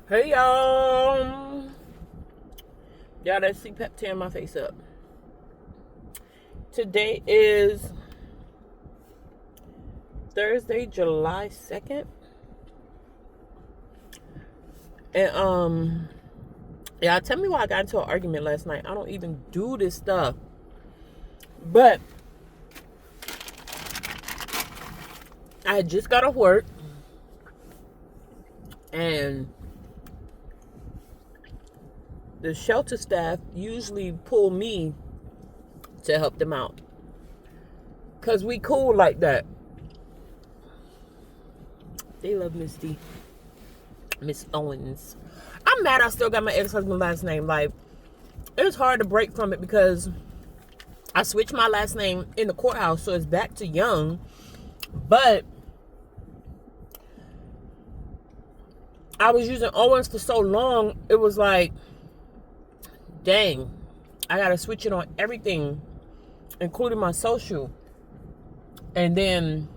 Hey y'all. Y'all that CPAP tearing my face up. Today is Thursday, July 2nd. And yeah, tell me why I got into an argument last night. I don't even do this stuff. But I had just got off work and the shelter staff usually pull me to help them out. Cause we cool like that. They love Miss D. Miss Owens. I'm mad I still got my ex-husband's last name. Like, it was hard to break from it because I switched my last name in the courthouse, so it's back to Young. But I was using Owens for so long, it was like, dang, I gotta switch it on everything, including my social. And then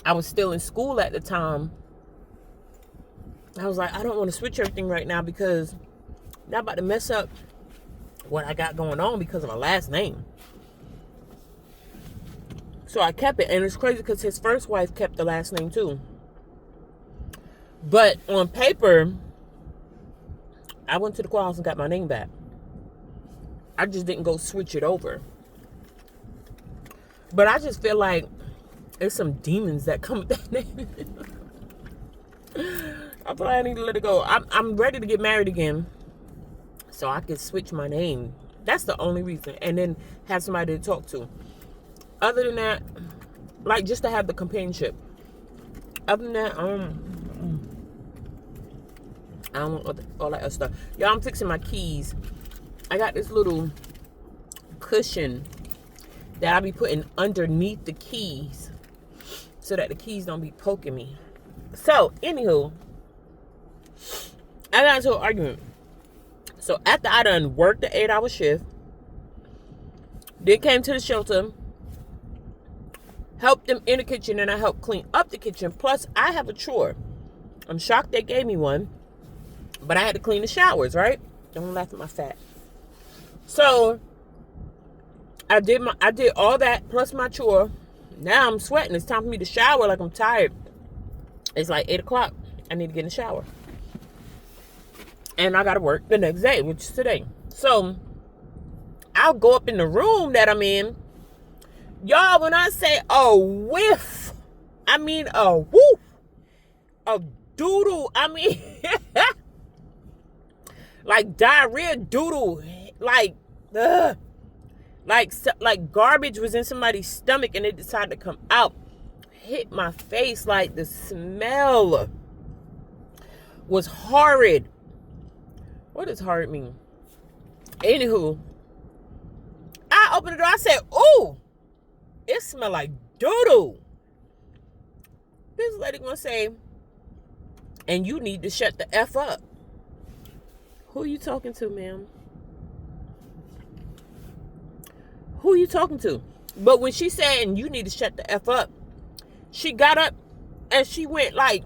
I was still in school at the time. I was like, I don't want to switch everything right now because I'm about to mess up what I got going on because of my last name. So I kept it. And it's crazy because his first wife kept the last name too. But on paper, I went to the courthouse and got my name back. I just didn't go switch it over. But I just feel like there's some demons that come with that name. I feel like I need to let it go. I'm ready to get married again, so I can switch my name. That's the only reason. And then have somebody to talk to. Other than that, like just to have the companionship. Other than that, I don't want all that other stuff. Y'all, I'm fixing my keys. I got this little cushion that I be putting underneath the keys so that the keys don't be poking me. So, anywho, I got into an argument. So, after I done worked the 8-hour shift, then came to the shelter, helped them in the kitchen, and I helped clean up the kitchen. Plus, I have a chore. I'm shocked they gave me one, but I had to clean the showers, right? Don't laugh at my fat. So, I did all that plus my chore. Now I'm sweating. It's time for me to shower like I'm tired. It's like 8 o'clock. I need to get in the shower. And I got to work the next day, which is today. So, I'll go up in the room that I'm in. Y'all, when I say a whiff, I mean a woof. A doodle. I mean, like diarrhea doodle. Like, ugh. Like garbage was in somebody's stomach and it decided to come out. Hit my face. Like the smell was horrid. What does horrid mean? Anywho, I opened the door. I said, ooh, it smelled like doo-doo. This lady gonna say, and you need to shut the F up. Who are you talking to, ma'am? Who are you talking to? But when she said, and you need to shut the F up, she got up and she went like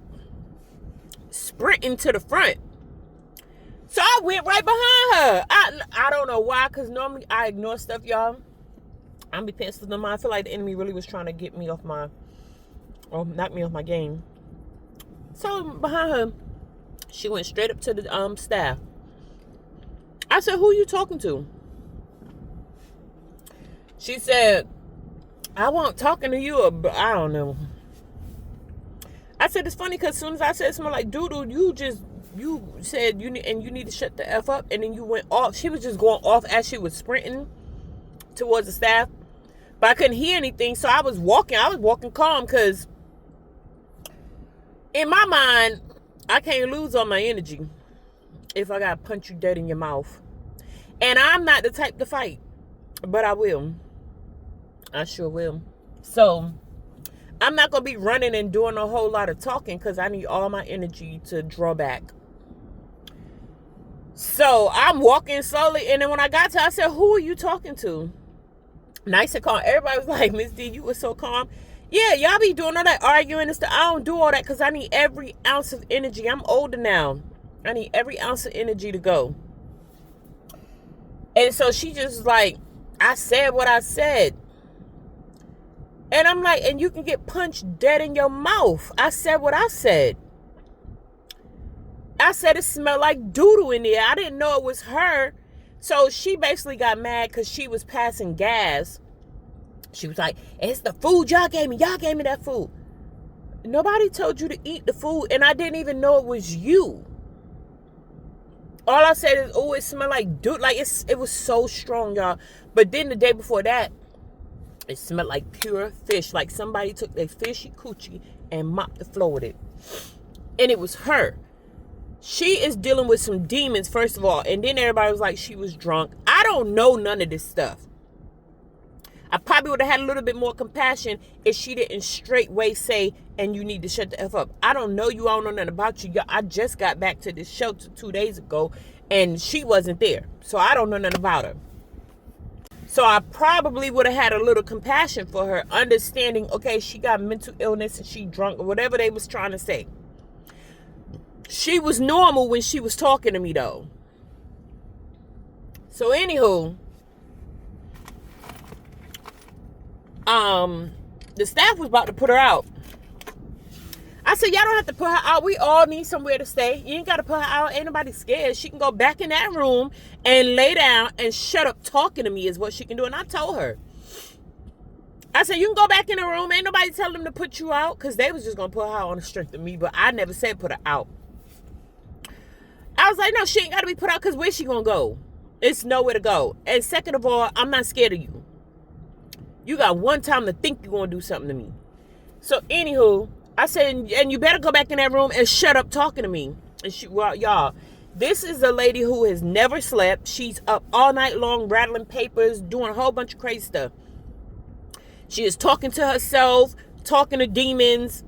sprinting to the front. So I went right behind her. I don't know why, because normally I ignore stuff, y'all. I'm be pissed at them. I feel like the enemy really was trying to get me off my, or knock me off my game. So behind her, she went straight up to the staff. I said, who are you talking to? She said, I wasn't talking to you, but I don't know. I said, it's funny because as soon as I said something like doodle, you said you need to shut the F up, and then you went off. She was just going off as she was sprinting towards the staff. But I couldn't hear anything, so I was walking calm because in my mind, I can't lose all my energy if I gotta punch you dead in your mouth. And I'm not the type to fight, but I will. I sure will. So, I'm not going to be running and doing a whole lot of talking because I need all my energy to draw back. So, I'm walking slowly. And then when I got to her, I said, who are you talking to? Nice and calm. Everybody was like, Miss D, you were so calm. Yeah, y'all be doing all that arguing and stuff. I don't do all that because I need every ounce of energy. I'm older now. I need every ounce of energy to go. And so she just like, I said what I said. And I'm like, and you can get punched dead in your mouth. I said what I said. I said it smelled like doo-doo in there. I didn't know it was her. So she basically got mad because she was passing gas. She was like, it's the food y'all gave me. Y'all gave me that food. Nobody told you to eat the food, and I didn't even know it was you. All I said is, oh, it smelled like doo. Like, it was so strong, y'all. But then the day before that, it smelled like pure fish. Like somebody took their fishy coochie and mopped the floor with it. And it was her. She is dealing with some demons, first of all. And then everybody was like, she was drunk. I don't know none of this stuff. I probably would have had a little bit more compassion if she didn't straightway say, and you need to shut the F up. I don't know you. I don't know nothing about you. I just got back to this shelter 2 days ago, and she wasn't there. So I don't know nothing about her. So I probably would have had a little compassion for her, understanding, okay, she got mental illness and she drunk, or whatever they was trying to say. She was normal when she was talking to me, though. So anywho, the staff was about to put her out. I said, y'all don't have to put her out. We all need somewhere to stay. You ain't got to put her out. Ain't nobody scared. She can go back in that room and lay down and shut up talking to me is what she can do. And I told her. I said, you can go back in the room. Ain't nobody telling them to put you out, because they was just going to put her out on the strength of me. But I never said put her out. I was like, no, she ain't got to be put out, because where's she going to go? It's nowhere to go. And second of all, I'm not scared of you. You got one time to think you're going to do something to me. So anywho, I said, and you better go back in that room and shut up talking to me. And she, well, y'all, this is a lady who has never slept. She's up all night long, rattling papers, doing a whole bunch of crazy stuff. She is talking to herself, talking to demons.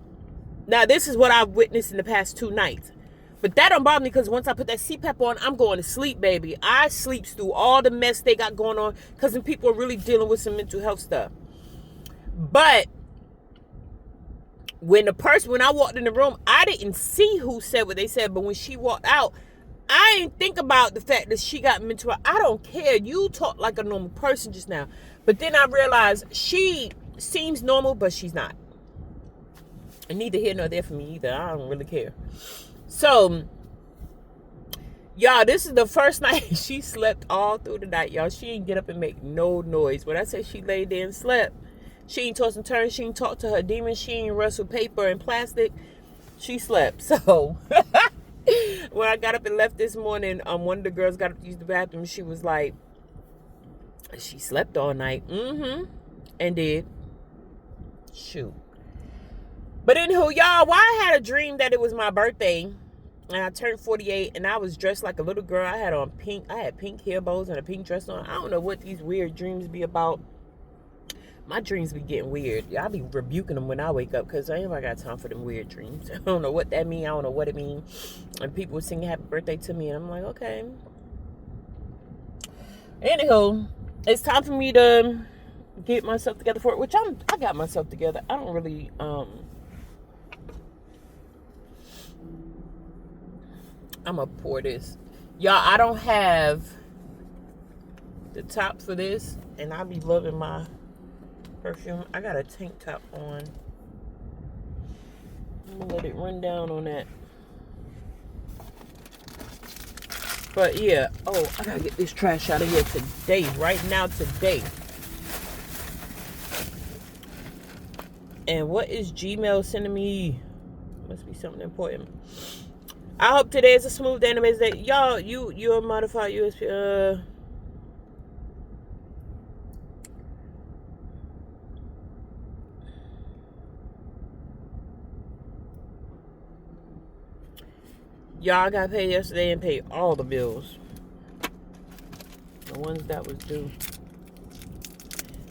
Now, this is what I've witnessed in the past 2 nights. But that don't bother me, because once I put that CPAP on, I'm going to sleep, baby. I sleeps through all the mess they got going on, because some people are really dealing with some mental health stuff. But when I walked in the room, I didn't see who said what they said. But when she walked out, I didn't think about the fact that she got mental. I don't care. You talk like a normal person just now. But then I realized she seems normal, but she's not. And neither here nor there for me either. I don't really care. So, y'all, this is the first night she slept all through the night, y'all. She didn't get up and make no noise. When I say she laid there and slept, she ain't tossed and turned. She ain't talked to her demons. She ain't wrestled paper and plastic. She slept. So, when I got up and left this morning, one of the girls got up to use the bathroom. She was like, she slept all night. And did. Shoot. But anywho, y'all, why I had a dream that it was my birthday, and I turned 48, and I was dressed like a little girl. I had on pink. I had pink hair bows and a pink dress on. I don't know what these weird dreams be about. My dreams be getting weird. I be rebuking them when I wake up, because I ain't got time for them weird dreams. I don't know what that mean. I don't know what it mean. And people were singing happy birthday to me, and I'm like, okay. Anywho, it's time for me to get myself together for it, which I got myself together. I don't really, I'm gonna pour this. Y'all, I don't have the top for this, and I be loving my perfume. I got a tank top on. I'm gonna let it run down on that. But yeah, oh, I gotta get this trash out of here today, right now, today. And what is Gmail sending me? Must be something important. I hope today is a smooth day and amazing day. Y'all, you're a modified USB. Y'all got paid yesterday and paid all the bills. The ones that was due.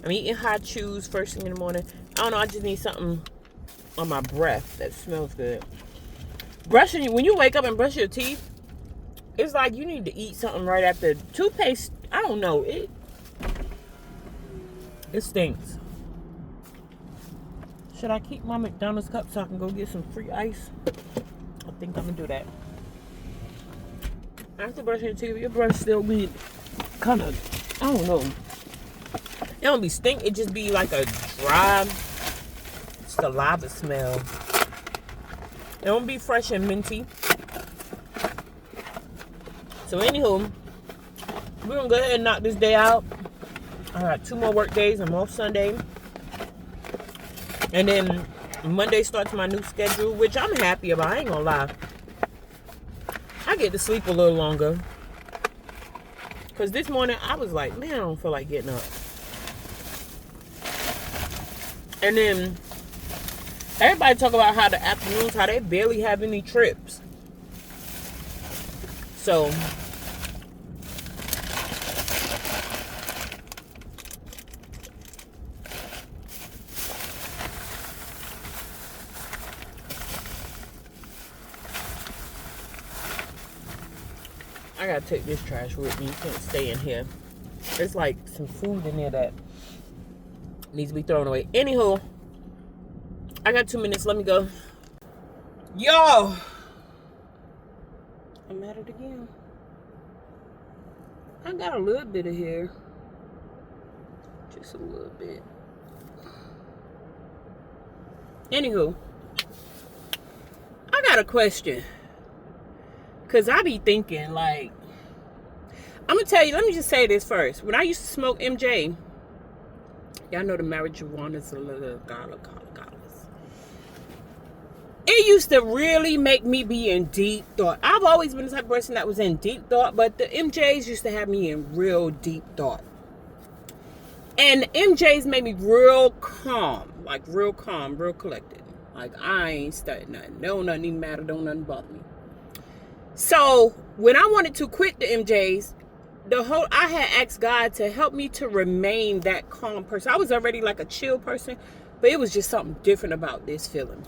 I'm eating hot chews first thing in the morning. I don't know, I just need something on my breath that smells good. Brushing, when you wake up and brush your teeth, it's like you need to eat something right after. Toothpaste, I don't know, it stinks. Should I keep my McDonald's cup so I can go get some free ice? I think I'm gonna do that. After brushing your teeth, your breath still be kind of, I don't know. It don't be stink. It just be like a dry saliva smell. It don't be fresh and minty. So anywho, we're gonna go ahead and knock this day out. I got 2 more work days. I'm off Sunday. And then Monday starts my new schedule, which I'm happy about. I ain't gonna lie. I get to sleep a little longer. Because this morning I was like, man, I don't feel like getting up. And then everybody talk about how the afternoons, how they barely have any trips. So I gotta take this trash with me. You can't stay in here. There's like some food in there that needs to be thrown away. Anywho, I got 2 minutes. Let me go. Yo, I'm at it again. I got a little bit of hair. Just a little bit. Anywho, I got a question. Because I be thinking, like, I'm going to tell you, let me just say this first. When I used to smoke MJ, y'all know the marijuana's a little godless. It used to really make me be in deep thought. I've always been the type of person that was in deep thought, but the MJs used to have me in real deep thought. And MJs made me real calm, real collected. Like, I ain't studying nothing. Don't nothing even matter. Don't nothing bother me. So when I wanted to quit the MJs, I had asked God to help me to remain that calm person. I was already like a chill person, but it was just something different about this feeling.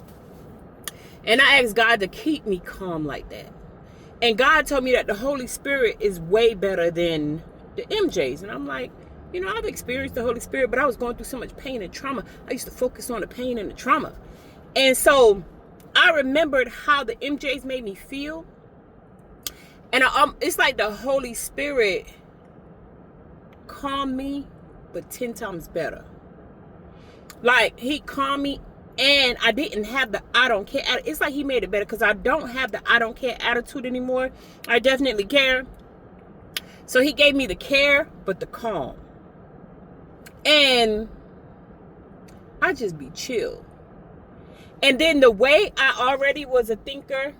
And I asked God to keep me calm like that. And God told me that the Holy Spirit is way better than the MJs. And I'm like, I've experienced the Holy Spirit, but I was going through so much pain and trauma. I used to focus on the pain and the trauma. And so I remembered how the MJs made me feel. And it's like the Holy Spirit calmed me, but 10 times better. Like, he calmed me, and I didn't have the I don't care. It's like he made it better, because I don't have the I don't care attitude anymore. I definitely care. So he gave me the care, but the calm. And I just be chill. And then the way I already was a thinker,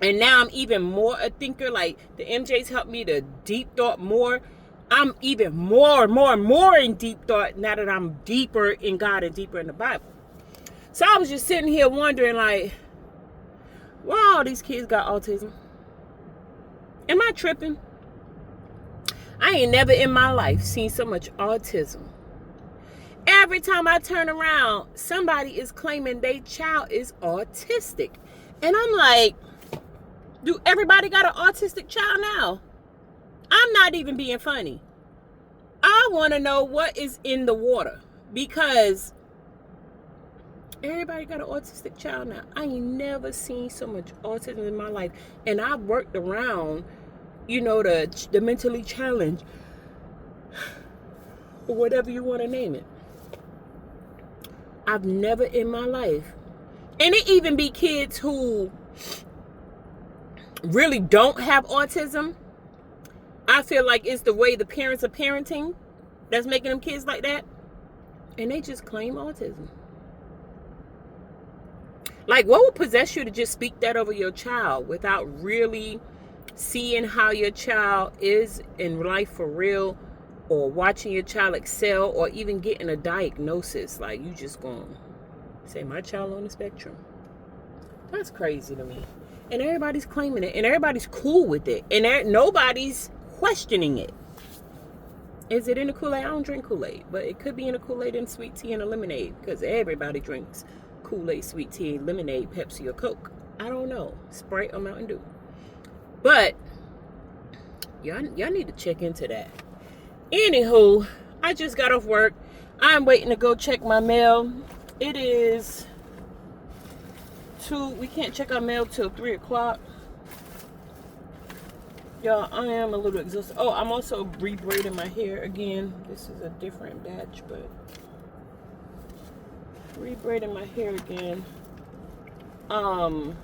and now I'm even more a thinker. Like, the MJs helped me to deep thought more. I'm even more in deep thought now that I'm deeper in God and deeper in the Bible. So I was just sitting here wondering, like, why all these kids got autism? Am I tripping? I ain't never in my life seen so much autism. Every time I turn around, somebody is claiming their child is autistic. And I'm like, do everybody got an autistic child now? I'm not even being funny. I want to know what is in the water, because everybody got an autistic child now. I ain't never seen so much autism in my life. And I've worked around, the mentally challenged, or whatever you want to name it. I've never in my life. And it even be kids who really don't have autism. I feel like it's the way the parents are parenting that's making them kids like that. And they just claim autism. Like, what would possess you to just speak that over your child without really seeing how your child is in life for real, or watching your child excel, or even getting a diagnosis? Like, you just gonna say, my child on the spectrum. That's crazy to me. And everybody's claiming it, and everybody's cool with it, and nobody's questioning it. Is it in the Kool-Aid? I don't drink Kool-Aid, but it could be in a Kool-Aid and sweet tea and a lemonade, because everybody drinks Kool-Aid, sweet tea, lemonade, Pepsi, or Coke. I don't know, Sprite or Mountain Dew. But y'all need to check into that. Anywho, I just got off work. I'm waiting to go check my mail. It is 2. We can't check our mail till 3 o'clock. Y'all, I am a little exhausted. Oh, I'm also re-braiding my hair again. This is a different batch, but re-braiding my hair again. Trying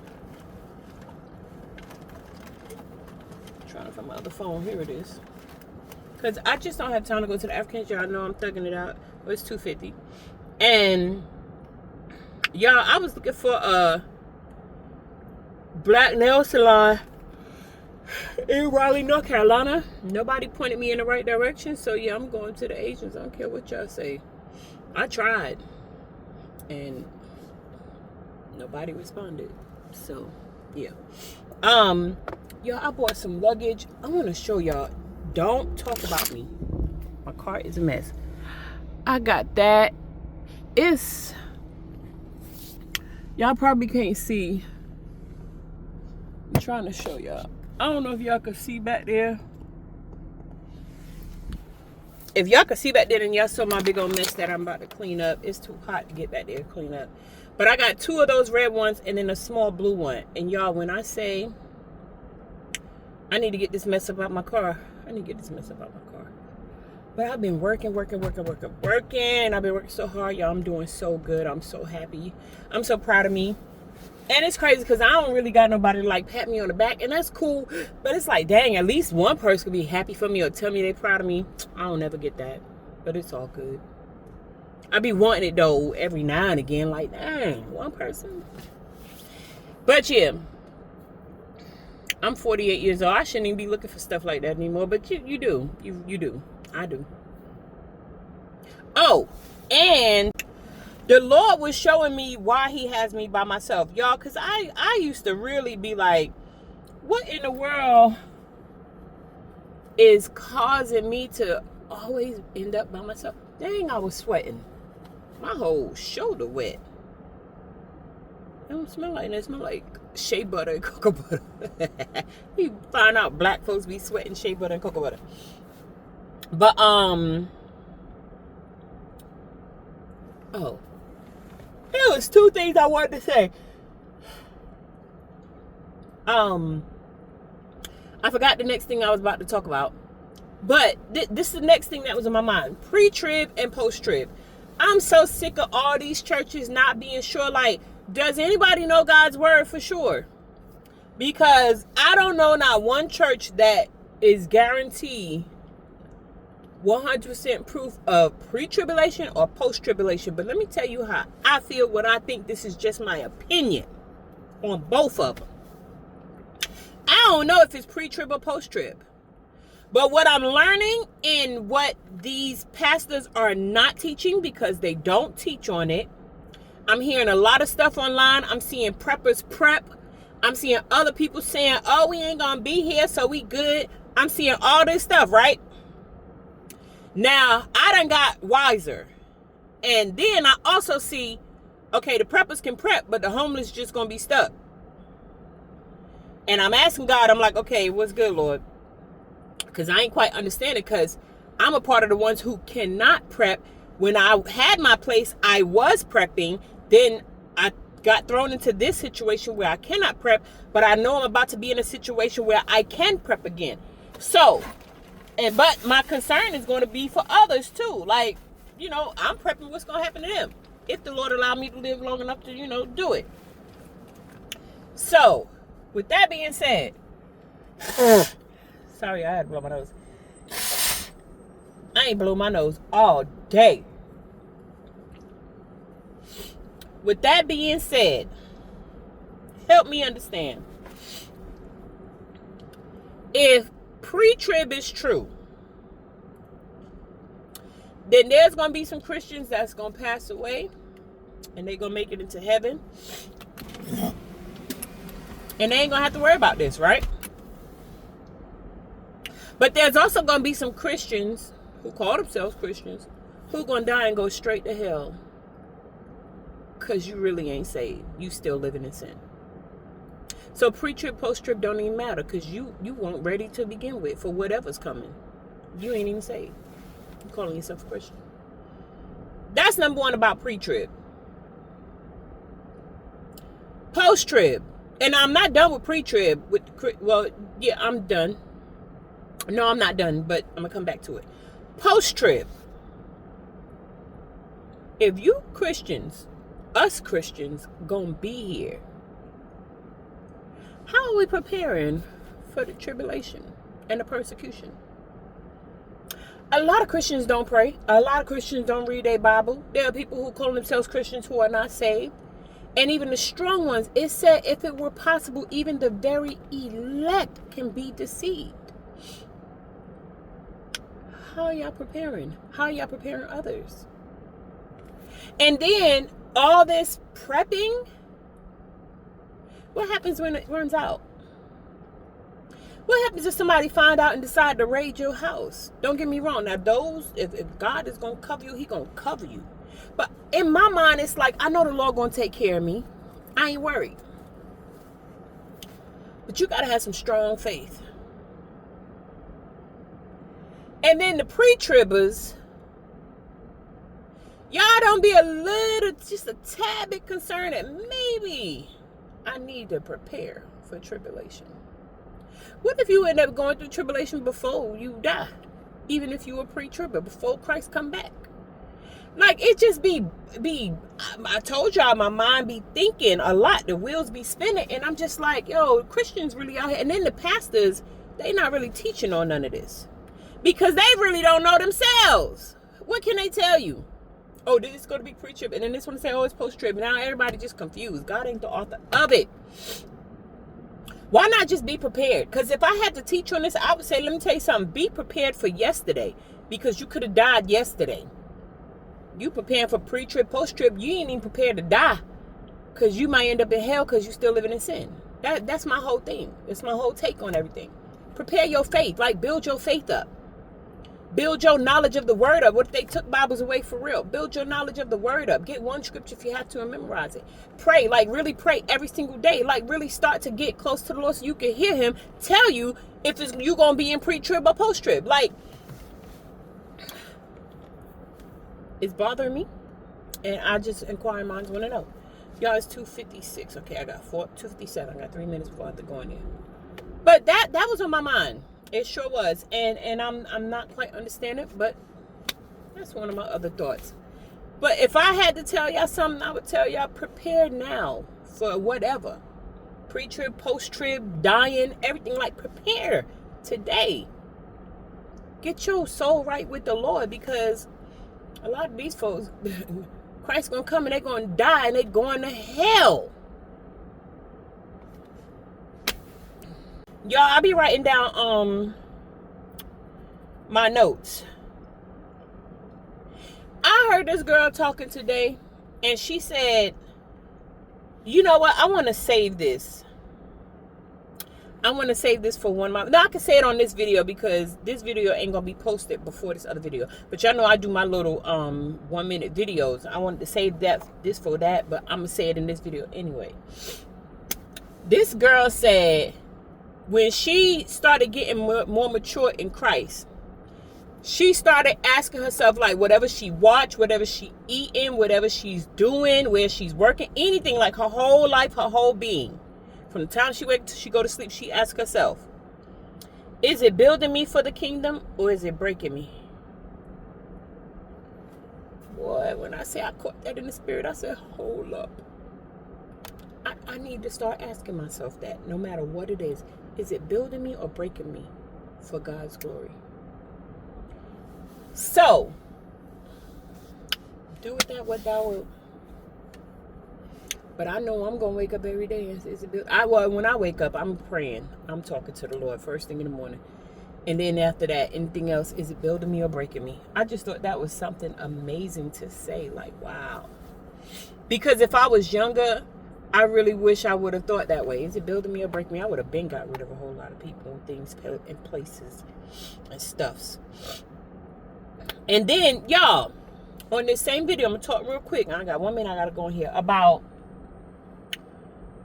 to find my other phone. Here it is. Because I just don't have time to go to the African. Y'all know I'm thugging it out. Well, it's $2.50. And y'all, I was looking for a black nail salon in Raleigh, North Carolina. Nobody pointed me in the right direction. So yeah, I'm going to the Asians. I don't care what y'all say. I tried. And nobody responded. So yeah. Y'all, I bought some luggage. I want to show y'all. Don't talk about me. My car is a mess. I got that. It's, y'all probably can't see. I'm trying to show y'all. I don't know if y'all can see back there. If y'all can see back there, then y'all saw my big old mess that I'm about to clean up. It's too hot to get back there to clean up. But I got 2 of those red ones and then a small blue one. And y'all, when I say I need to get this mess up out my car, I need to get this mess up out my car. But I've been working. I've been working so hard, y'all. I'm doing so good. I'm so happy. I'm so proud of me. And it's crazy because I don't really got nobody to like pat me on the back, and that's cool. But it's like, dang, at least one person could be happy for me or tell me they're proud of me. I don't ever get that, but it's all good. I be wanting it though every now and again, like, dang, one person. But yeah, I'm 48 years old. I shouldn't even be looking for stuff like that anymore. But you do. You do. I do. Oh, and the Lord was showing me why he has me by myself. Y'all, because I used to really be like, what in the world is causing me to always end up by myself? Dang, I was sweating. My whole shoulder wet. It don't smell like that. It smell like shea butter and cocoa butter. You find out black folks be sweating shea butter and cocoa butter. But, oh. There was 2 things I wanted to say. I forgot the next thing I was about to talk about. But this is the next thing that was in my mind. Pre-trib and post-trib. I'm so sick of all these churches not being sure. Like, does anybody know God's word for sure? Because I don't know not one church that is guaranteed 100% proof of pre-tribulation or post-tribulation. But let me tell you how I feel. What I think, this is just my opinion on both of them. I don't know if it's pre-trib or post-trib. But what I'm learning and what these pastors are not teaching, because they don't teach on it. I'm hearing a lot of stuff online. I'm seeing preppers prep. I'm seeing other people saying, oh, we ain't going to be here, so we good. I'm seeing all this stuff, right? Now, I done got wiser. And then I also see, okay, the preppers can prep, but the homeless just going to be stuck. And I'm asking God, I'm like, okay, what's good, Lord? Because I ain't quite understanding, because I'm a part of the ones who cannot prep. When I had my place, I was prepping. Then I got thrown into this situation where I cannot prep, but I know I'm about to be in a situation where I can prep again. So, but my concern is going to be for others too. Like, you know, I'm prepping what's going to happen to them. If the Lord allow me to live long enough to, you know, do it. So, with that being said, sorry, I had to blow my nose. I ain't blow my nose all day. With that being said, help me understand. If pre-trib is true, then there's going to be some Christians that's going to pass away and they're going to make it into heaven. And they ain't going to have to worry about this, right? But there's also going to be some Christians who call themselves Christians who going to die and go straight to hell because you really ain't saved. You still living in sin. So pre-trib, post-trib don't even matter, because you weren't ready to begin with for whatever's coming. You ain't even saved. You calling yourself a Christian. That's number one about pre-trib. Post-trib. And I'm not done with pre-trib. Well, yeah, I'm done. No, I'm not done, but I'm going to come back to it. Post-trib. If you Christians, us Christians, gonna be here, how are we preparing for the tribulation and the persecution? A lot of Christians don't pray. A lot of Christians don't read their Bible. There are people who call themselves Christians who are not saved. And even the strong ones, it said if it were possible, even the very elect can be deceived. How are y'all preparing? How are y'all preparing others? And then all this prepping, what happens when it runs out? What happens if somebody find out and decide to raid your house? Don't get me wrong. Now, if God is going to cover you, He going to cover you. But in my mind, it's like, I know the Lord going to take care of me. I ain't worried. But you got to have some strong faith. And then the pre-tribbers, y'all don't be just a tad bit concerned that maybe I need to prepare for tribulation. What if you end up going through tribulation before you die? Even if you were pre-tribber, before Christ come back. Like, it just be, I told y'all, my mind be thinking a lot. The wheels be spinning. And I'm just like, yo, Christians really out here. And then the pastors, they not really teaching on none of this. Because they really don't know themselves. What can they tell you? Oh, this is going to be pre-trib. And then this one say, oh, it's post-trib. Now everybody just confused. God ain't the author of it. Why not just be prepared? Because if I had to teach on this, I would say, let me tell you something. Be prepared for yesterday. Because you could have died yesterday. You preparing for pre-trib, post-trib. You ain't even prepared to die. Because you might end up in hell because you still living in sin. That's my whole thing. That's my whole take on everything. Prepare your faith. Like, build your faith up. Build your knowledge of the word up. What if they took Bibles away for real? Build your knowledge of the word up. Get one scripture if you have to and memorize it. Pray, like really pray every single day. Like really start to get close to the Lord so you can hear Him tell you if you going to be in pre-trib or post-trib. Like, it's bothering me. And I just inquiring minds want to know. Y'all, it's 2:56. Okay, I got 2:57. I got 3 minutes before I have to go in there. But that was on my mind. It sure was. And I'm not quite understanding, but that's one of my other thoughts. But if I had to tell y'all something, I would tell y'all prepare now for whatever. Pre-trib, post-trib, dying, everything. Like, prepare today. Get your soul right with the Lord, because a lot of these folks, Christ's going to come and they're going to die and they're going to hell. Y'all, I'll be writing down my notes. I heard this girl talking today, and she said, you know what, I want to save this. I want to save this for one of my... Now, I can say it on this video because this video ain't going to be posted before this other video. But y'all know I do my little 1-minute videos. I wanted to save this for that, but I'm going to say it in this video anyway. This girl said, when she started getting more mature in Christ, she started asking herself, like, whatever she watched, whatever she eating, whatever she's doing, where she's working, anything, like her whole life, her whole being. From the time she wakes till she go to sleep, she asks herself, is it building me for the kingdom or is it breaking me? Boy, when I say I caught that in the spirit, I said, hold up. I need to start asking myself that, no matter what it is. Is it building me or breaking me for God's glory? So, do with that what thou wilt. But I know I'm going to wake up every day. When I wake up, I'm praying. I'm talking to the Lord first thing in the morning. And then after that, anything else, is it building me or breaking me? I just thought that was something amazing to say. Like, wow. Because if I was younger, I really wish I would have thought that way. Is it building me or breaking me? I would have been got rid of a whole lot of people and things and places and stuffs. And then, y'all, on this same video, I'm going to talk real quick. I got 1 minute I got to go in here. About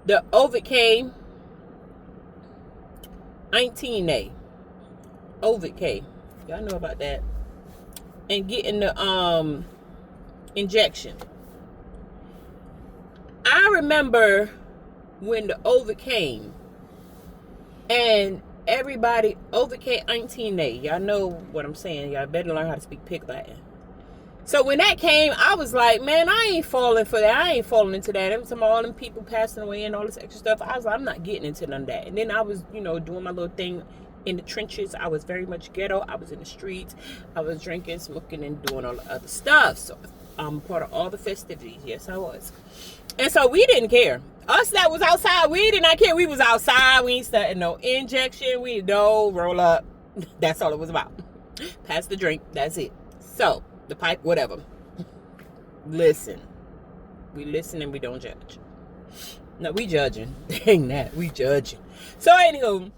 the Ovid-K 19A. Ovid-K. Y'all know about that. And getting the injection. I remember when the Ovid came, and everybody Overcare Auntie Nay. Y'all know what I'm saying. Y'all better learn how to speak Pig Latin. So when that came, I was like, man, I ain't falling for that. I ain't falling into that. Every time all them people passing away and all this extra stuff, I was like, I'm not getting into none of that. And then I was, doing my little thing in the trenches. I was very much ghetto. I was in the streets. I was drinking, smoking, and doing all the other stuff. So I'm part of all the festivities. Yes, I was. And so we didn't care. Us that was outside, we did not care. We was outside. We ain't starting no injection. We no roll up. That's all it was about. Pass the drink. That's it. So the pipe, whatever. Listen. We listen and we don't judge. No, we judging. Dang that. We judging. So anywho.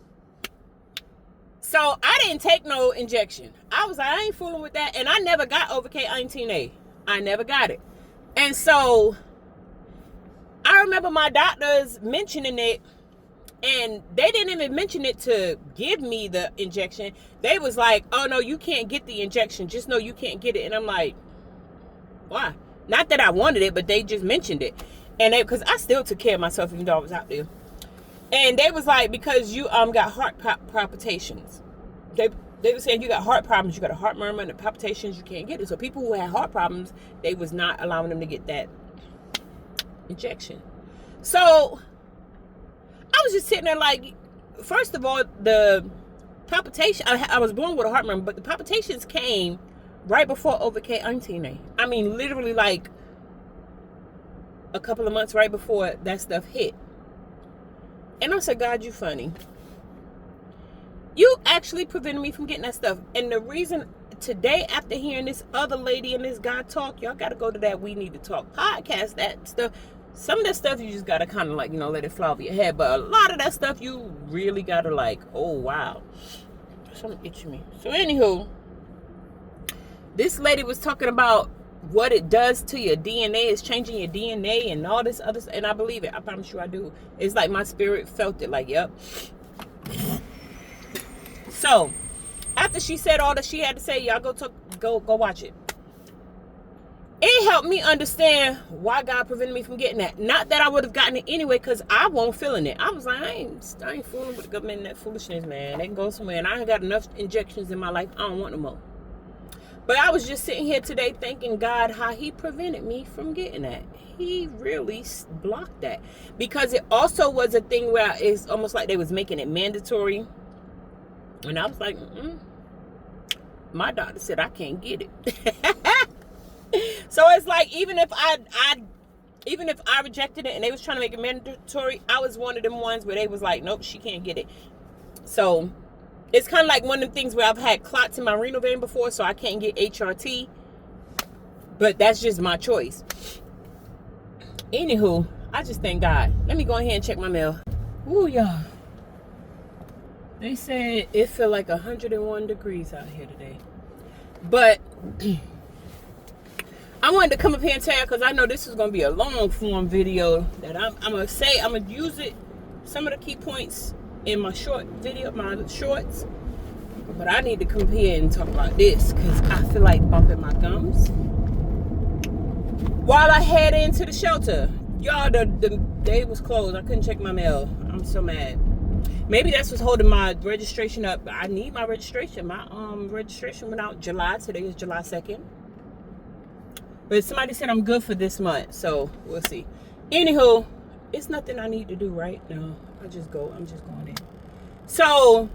So I didn't take no injection. I was like, I ain't fooling with that. And I never got Overcare Auntie Nay. I never got it. And so I remember my doctors mentioning it, and they didn't even mention it to give me the injection. They was like, oh no, you can't get the injection. Just know you can't get it. And I'm like, why? Not that I wanted it, but they just mentioned it. And because I still took care of myself even though I was out there. And they was like, because you got heart palpitations. They were saying you got heart problems, you got a heart murmur and the palpitations, you can't get it. So people who had heart problems, they was not allowing them to get that injection. So I was just sitting there like, first of all, the palpitation, I was born with a heart murmur, but the palpitations came right before Overcare Auntie Nay. I mean, literally like a couple of months right before that stuff hit. And I said, God, you funny. You actually prevented me from getting that stuff. And the reason today, after hearing this other lady and this guy talk, y'all got to go to that We Need to Talk podcast. That stuff, some of that stuff you just got to kind of like, let it fly over your head. But a lot of that stuff you really got to like, oh, wow. Something itching me. So anywho, this lady was talking about what it does to your DNA. It's changing your DNA and all this other stuff. And I believe it. I promise you I do. It's like my spirit felt it. Like, yep. So, after she said all that she had to say, y'all go watch it. It helped me understand why God prevented me from getting that. Not that I would have gotten it anyway, because I won't feeling it. I was like, I ain't fooling with the government and that foolishness, man. They can go somewhere, and I ain't got enough injections in my life. I don't want no more. But I was just sitting here today thanking God how he prevented me from getting that. He really blocked that. Because it also was a thing where it's almost like they was making it mandatory. And I was like, my doctor said I can't get it. So it's like, even if I rejected it and they was trying to make it mandatory, I was one of them ones where they was like, nope, she can't get it. So it's kind of like one of the things where I've had clots in my renal vein before, so I can't get HRT. But that's just my choice. Anywho, I just thank God. Let me go ahead and check my mail. Ooh, y'all. They said it felt like 101 degrees out here today. But I wanted to come up here and tell you, because I know this is going to be a long form video, that I'm going to say, I'm going to use it, some of the key points in my short video, my shorts. But I need to come here and talk about this, because I feel like bumping my gums while I head into the shelter. Y'all, the day was closed. I couldn't check my mail. I'm so mad. Maybe that's what's holding my registration up. I need my registration. My registration went out July. Today is July 2nd. But somebody said I'm good for this month. So we'll see. Anywho, it's nothing I need to do right now. I'm just going in. So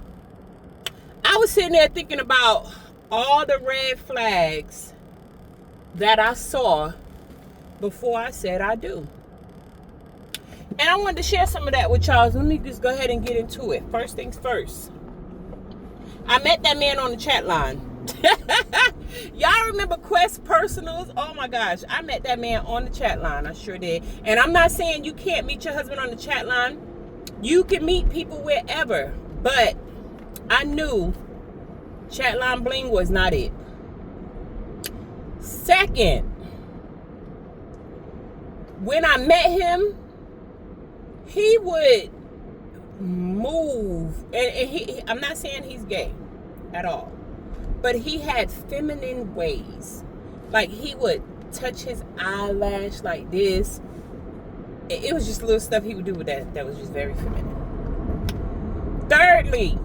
I was sitting there thinking about all the red flags that I saw before I said I do. And I wanted to share some of that with y'all. So let me just go ahead and get into it. First things first. I met that man on the chat line. Y'all remember Quest Personals? Oh my gosh. I met that man on the chat line. I sure did. And I'm not saying you can't meet your husband on the chat line. You can meet people wherever. But I knew chat line bling was not it. Second, when I met him, he would move, and I'm not saying he's gay at all, but he had feminine ways. Like, he would touch his eyelash like this. It was just little stuff he would do with that was just very feminine. Thirdly,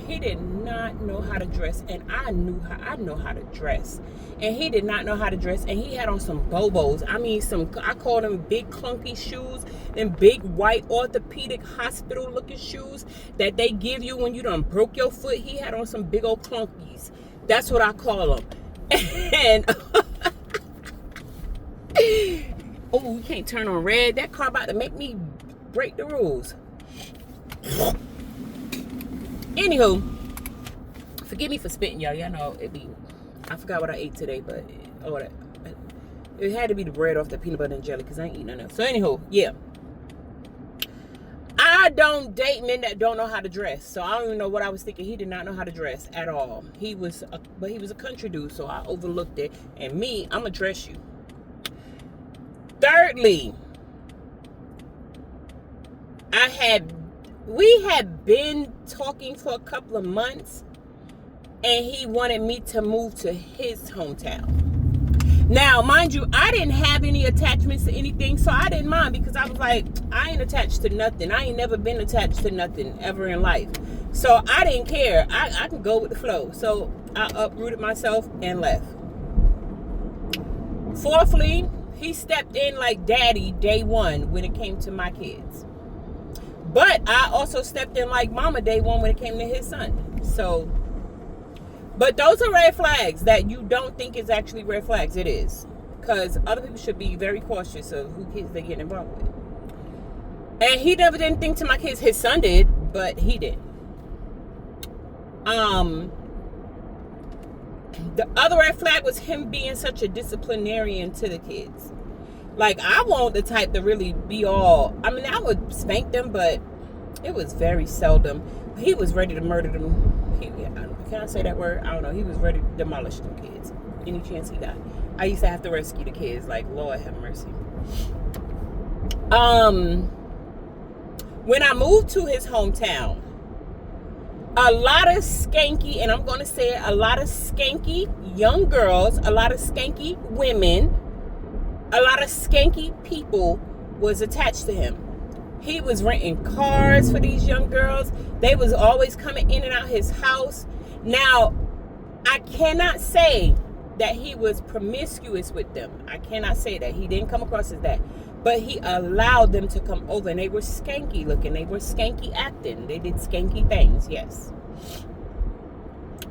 He did not know how to dress, and I know how to dress. And he did not know how to dress, and he had on some Bobos. I mean, I call them big clunky shoes, them big white orthopedic hospital looking shoes that they give you when you done broke your foot. He had on some big old clunkies. That's what I call them. And oh, you can't turn on red. That car about to make me break the rules. Anywho, forgive me for spitting, y'all. Y'all know I forgot what I ate today, but it had to be the bread off the peanut butter and jelly because I ain't eating enough. So anywho, yeah. I don't date men that don't know how to dress. So I don't even know what I was thinking. He did not know how to dress at all. But he was a country dude, so I overlooked it. And me, I'm gonna dress you. Thirdly, we had been talking for a couple of months, and he wanted me to move to his hometown. Now, mind you, I didn't have any attachments to anything, so I didn't mind because I was like, I ain't attached to nothing. I ain't never been attached to nothing ever in life. So I didn't care. I could go with the flow. So I uprooted myself and left. Fourthly, he stepped in like daddy day one when it came to my kids. But I also stepped in like mama day one when it came to his son. So, but those are red flags that you don't think is actually red flags. It is. Because other people should be very cautious of who kids they get involved with. And he never did anything to my kids. His son did, but he did. The other red flag was him being such a disciplinarian to the kids. Like, I want the type to really be all... I mean, I would spank them, but it was very seldom. He was ready to murder them. Can I say that word? I don't know. He was ready to demolish them kids. Any chance he got. I used to have to rescue the kids. Like, Lord have mercy. When I moved to his hometown, a lot of skanky, and I'm going to say it, a lot of skanky young girls, a lot of skanky women, a lot of skanky people was attached to him. He was renting cars for these young girls. They was always coming in and out his house. Now, I cannot say that he was promiscuous with them. I cannot say that. He didn't come across as that. But he allowed them to come over, and they were skanky looking. They were skanky acting. They did skanky things, yes.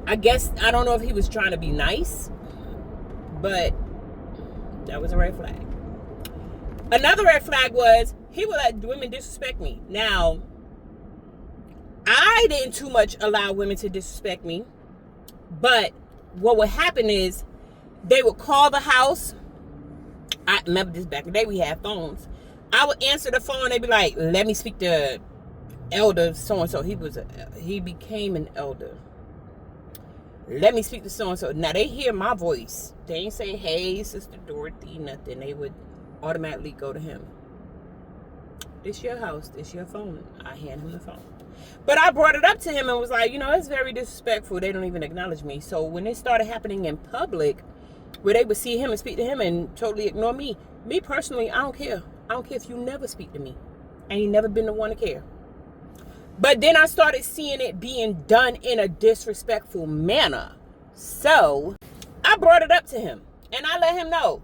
I guess, I don't know if he was trying to be nice, but that was a red flag. Another red flag was he would let women disrespect me. Now, I didn't too much allow women to disrespect me, but what would happen is they would call the house. I remember this back in the day, we had phones. I would answer the phone, they'd be like, let me speak to elder so-and-so. He became an elder. Let me speak to so-and-so. Now, they hear my voice. They ain't say, hey, Sister Dorothy, nothing. They would automatically go to him. This your house. This your phone. I hand him the phone. But I brought it up to him and was like, it's very disrespectful. They don't even acknowledge me. So when it started happening in public, where they would see him and speak to him and totally ignore me personally, I don't care. I don't care if you never speak to me. I ain't never been the one to care. But then I started seeing it being done in a disrespectful manner. So I brought it up to him and I let him know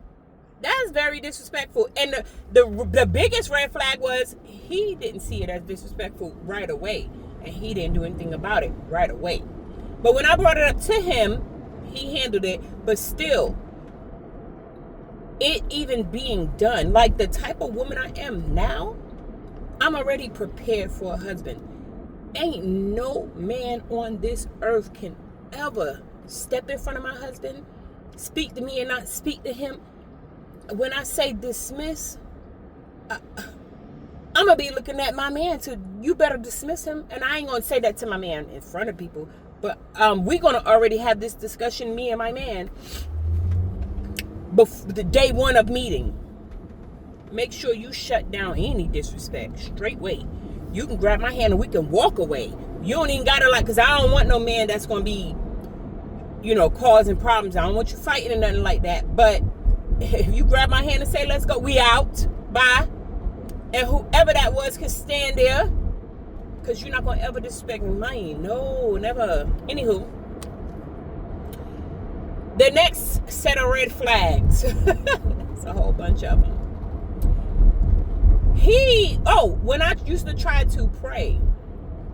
that's very disrespectful. And the biggest red flag was he didn't see it as disrespectful right away, and he didn't do anything about it right away. But when I brought it up to him, he handled it. But still, it even being done, like the type of woman I am now, I'm already prepared for a husband. Ain't no man on this earth can ever step in front of my husband, speak to me and not speak to him. When I say dismiss, I'm going to be looking at my man to, you better dismiss him. And I ain't going to say that to my man in front of people. But we're going to already have this discussion, me and my man, before the day one of meeting. Make sure you shut down any disrespect straight away. You can grab my hand and we can walk away. You don't even got to because I don't want no man that's going to be, causing problems. I don't want you fighting or nothing like that. But if you grab my hand and say, let's go, we out, bye. And whoever that was can stand there because you're not going to ever disrespect me. No, never. Anywho, the next set of red flags. It's a whole bunch of them. When I used to try to pray,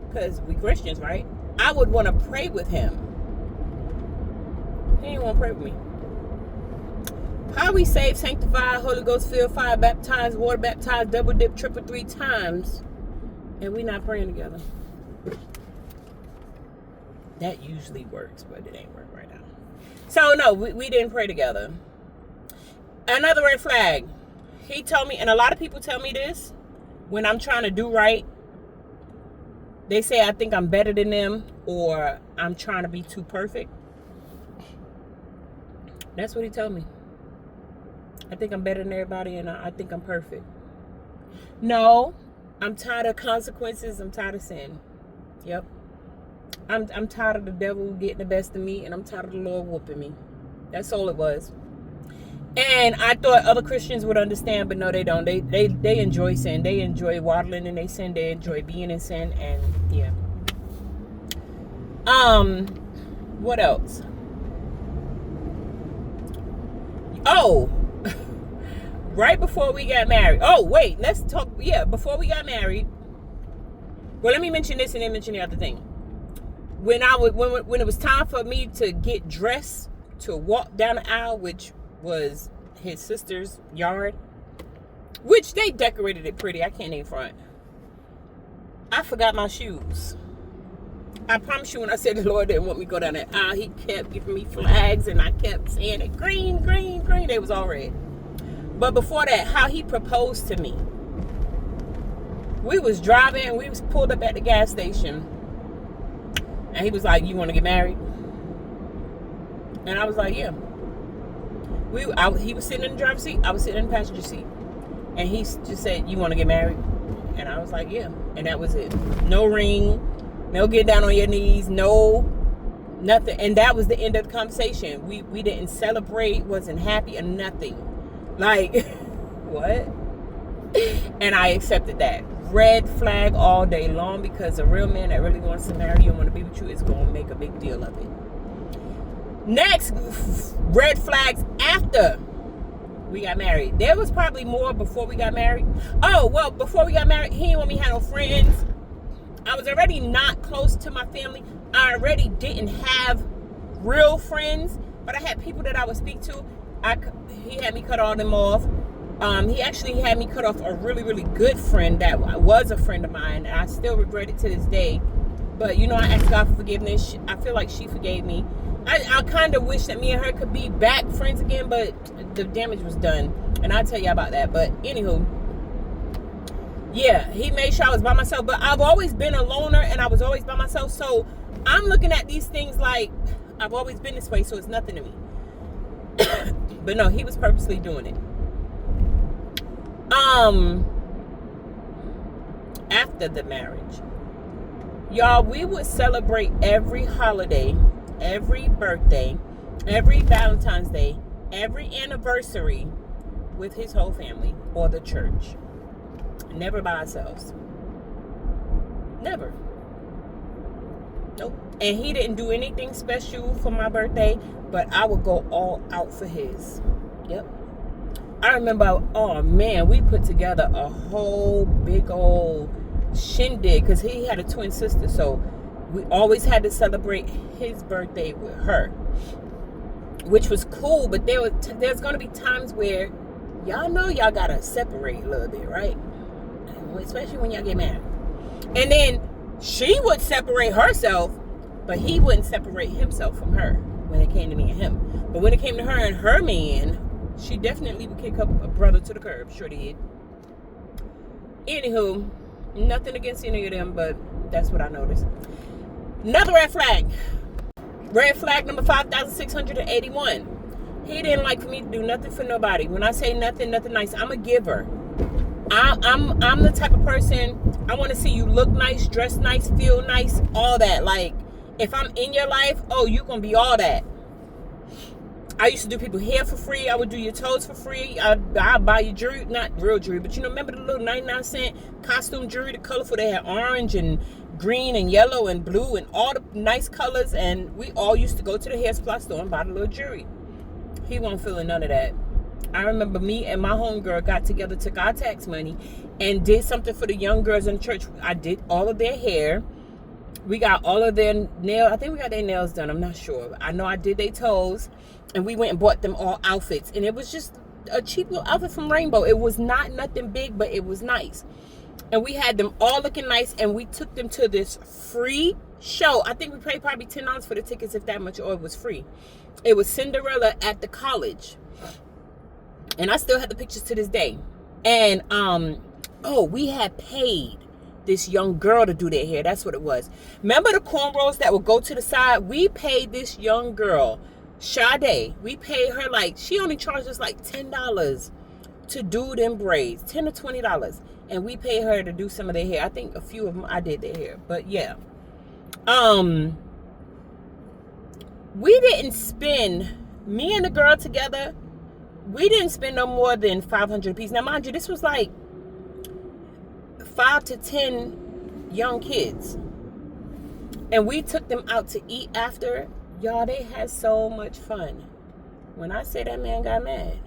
because we Christians, right? I would want to pray with him. He didn't want to pray with me. How we saved, sanctified, Holy Ghost filled, fire baptized, water baptized, double dip, triple 3 times, and we not praying together. That usually works, but it ain't working right now. So no, we didn't pray together. Another red flag. He told me, and a lot of people tell me this when I'm trying to do right. They say I think I'm better than them, or I'm trying to be too perfect. That's what he told me. I think I'm better than everybody, and I think I'm perfect. No, I'm tired of consequences. I'm tired of sin. Yep. I'm tired of the devil getting the best of me, and I'm tired of the Lord whooping me. That's all it was. And I thought other Christians would understand, but no, they don't. They enjoy sin. They enjoy waddling in their sin. They enjoy being in sin, and yeah. What else? Oh, right before we got married. Oh, wait, let's talk. Yeah, before we got married. Well, let me mention this and then mention the other thing. When it was time for me to get dressed to walk down the aisle, which was his sister's yard, which they decorated it pretty. I can't even front. I forgot my shoes. I promise you, when I said the Lord didn't want me to go down that aisle, he kept giving me flags, and I kept saying it, green, green, green. They was all red. But before that, how he proposed to me. We was driving, we was pulled up at the gas station, and he was like, "You want to get married?" And I was like, "Yeah." He was sitting in the driver's seat, I was sitting in the passenger seat, and he just said, "You want to get married?" And I was like, "Yeah." And that was it. No ring, no get down on your knees, no nothing. And that was the end of the conversation. We didn't celebrate, wasn't happy, or nothing. Like, what? And I accepted that. Red flag all day long, because a real man that really wants to marry you and want to be with you is going to make a big deal of it. Next, red flags after we got married. There was probably more before we got married. Oh, well, before we got married, he didn't want me to have no friends. I was already not close to my family. I already didn't have real friends, but I had people that I would speak to. He had me cut all them off. He actually had me cut off a really, really good friend that was a friend of mine, and I still regret it to this day. But, I asked God for forgiveness. I feel like she forgave me. I kind of wish that me and her could be back friends again, but the damage was done. And I'll tell you about that. But, anywho, yeah, he made sure I was by myself. But I've always been a loner, and I was always by myself. So I'm looking at these things like I've always been this way, so it's nothing to me. But no, he was purposely doing it. After the marriage, y'all, we would celebrate every holiday, every birthday, every Valentine's Day, every anniversary with his whole family or the church. Never by ourselves. Never. Nope. And he didn't do anything special for my birthday, but I would go all out for his. Yep. I remember, oh man, we put together a whole big old shindig, because he had a twin sister, so we always had to celebrate his birthday with her, which was cool. But there's going to be times where y'all know y'all got to separate a little bit, right? Especially when y'all get married. And then she would separate herself, but he wouldn't separate himself from her when it came to me and him. But when it came to her and her man, she definitely would kick her brother to the curb. Sure did. Anywho, nothing against any of them, but that's what I noticed. Another red flag. Red flag number 5,681. He didn't like for me to do nothing for nobody. When I say nothing nice, I'm a giver. I'm the type of person, I want to see you look nice, dress nice, feel nice, all that. Like, if I'm in your life, oh, you're going to be all that. I used to do people hair for free. I would do your toes for free. I'd buy you jewelry, not real jewelry, but remember the little 99-cent costume jewelry, the colorful? They had orange and green and yellow and blue and all the nice colors. And we all used to go to the hair supply store and buy the little jewelry. He wasn't feeling none of that. I remember me and my homegirl got together, took our tax money, and did something for the young girls in the church. I did all of their hair. We got all of their nails. I think we got their nails done. I'm not sure. I know I did their toes. And we went and bought them all outfits. And it was just a cheap little outfit from Rainbow. It was not nothing big, but it was nice. And we had them all looking nice. And we took them to this free show. I think we paid probably $10 for the tickets, if that much, or it was free. It was Cinderella at the college. And I still have the pictures to this day. And, we had paid this young girl to do their hair. That's what it was. Remember the cornrows that would go to the side? We paid this young girl, Sade, we paid her she only charged us $10 to do them braids, $10 or $20. And we paid her to do some of their hair. I think a few of them I did their hair. But yeah. We didn't spend, me and the girl together, we didn't spend no more than $500 a piece. Now, mind you, this was 5 to 10 young kids. And we took them out to eat after. Y'all, they had so much fun. When I say that man got mad.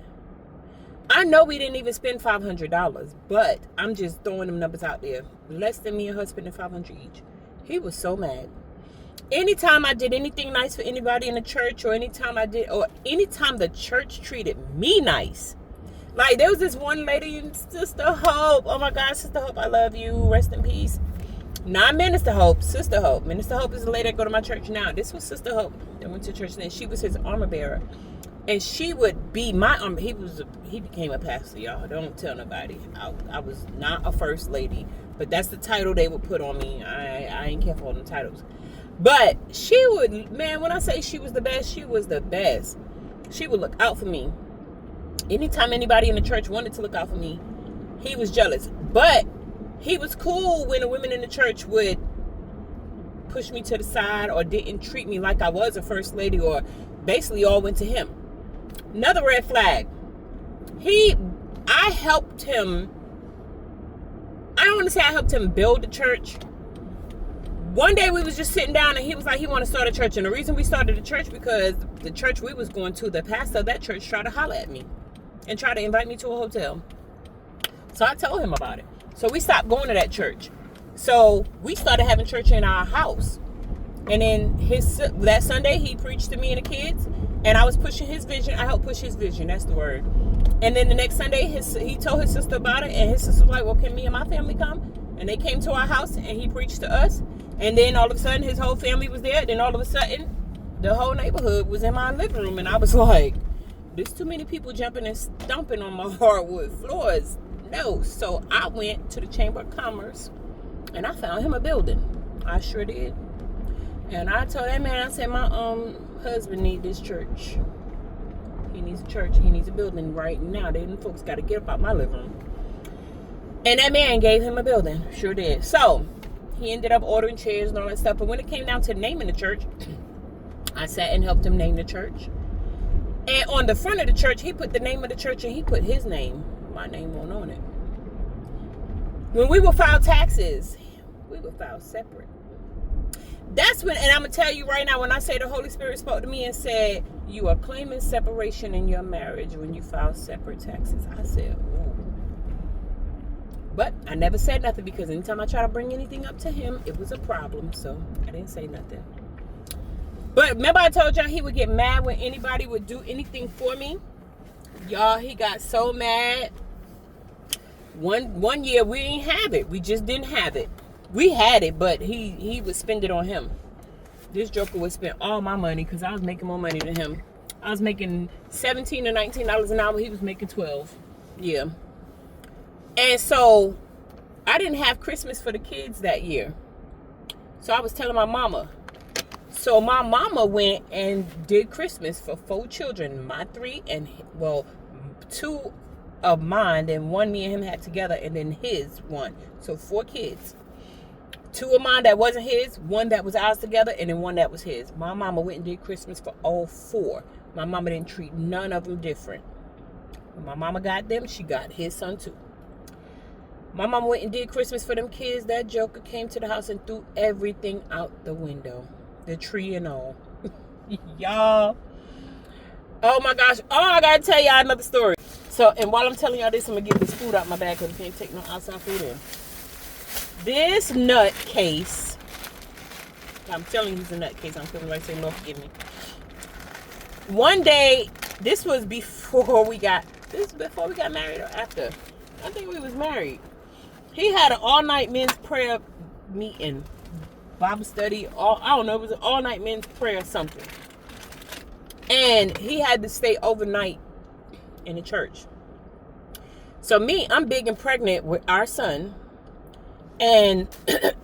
I know we didn't even spend $500, but I'm just throwing them numbers out there. Less than me and her spending $500 each. He was so mad. Anytime I did anything nice for anybody in the church, or anytime the church treated me nice. There was this one lady, Sister Hope. Oh my God, Sister Hope, I love you. Rest in peace. Not Minister Hope, Sister Hope. Minister Hope is the lady that go to my church now. This was Sister Hope that went to church then. She was his armor bearer. And she would be my armor. He became a pastor, y'all. Don't tell nobody. I was not a first lady. But that's the title they would put on me. I ain't careful on the titles. But she would, man, when I say she was the best, she was the best. She would look out for me. Anytime anybody in the church wanted to look out for me, he was jealous. But he was cool when the women in the church would push me to the side or didn't treat me like I was a first lady, or basically all went to him. Another red flag. I helped him. I don't want to say I helped him build the church. One day we was just sitting down and he was like, he want to start a church. And the reason we started the church, because the church we was going to, the pastor of that church tried to holler at me and tried to invite me to a hotel. So I told him about it. So we stopped going to that church. So we started having church in our house. And then that Sunday, he preached to me and the kids. And I was pushing his vision. I helped push his vision. That's the word. And then the next Sunday, he told his sister about it. And his sister was like, well, can me and my family come? And they came to our house and he preached to us. And then all of a sudden, his whole family was there. Then all of a sudden, the whole neighborhood was in my living room. And I was like, there's too many people jumping and stomping on my hardwood floors. No. So I went to the Chamber of Commerce and I found him a building. I sure did. And I told that man, I said, my husband needs this church. He needs a church. He needs a building right now. Them folks got to get up out my living room. And that man gave him a building. Sure did. So he ended up ordering chairs and all that stuff. But when it came down to naming the church, I sat and helped him name the church. And on the front of the church, he put the name of the church and he put his name. My name wasn't on it. When we would file taxes, we would file separate. That's when, and I'm going to tell you right now, when I say the Holy Spirit spoke to me and said, you are claiming separation in your marriage when you file separate taxes. I said, oh. But I never said nothing, because anytime I try to bring anything up to him, it was a problem. So I didn't say nothing. But remember I told y'all he would get mad when anybody would do anything for me? Y'all, he got so mad. One year we didn't have it. We just didn't have it. We had it, but he would spend it on him. This joker would spend all my money because I was making more money than him. I was making $17 to $19 an hour. He was making $12. Yeah. And so I didn't have Christmas for the kids that year. So I was telling my mama. So my mama went and did Christmas for 4 children. My 3 and, 2 of mine, and 1 me and him had together, and then his 1. So 4 kids. 2 of mine that wasn't his, 1 that was ours together, and then 1 that was his. My mama went and did Christmas for all 4. My mama didn't treat none of them different. When my mama got them, she got his son too. My mama went and did Christmas for them kids. That joker came to the house and threw everything out the window. The tree and all. Y'all. Oh my gosh. Oh, I gotta tell y'all another story. So, and while I'm telling y'all this, I'm gonna get this food out my bag because I can't take no outside food in. This nutcase. I'm telling you he's a nutcase. I'm feeling like saying, Lord, forgive me. One day, this was before we got married or after. I think we was married. He had an all-night men's prayer meeting, Bible study. I don't know, it was an all-night men's prayer or something. And he had to stay overnight in the church. So me, I'm big and pregnant with our son. And I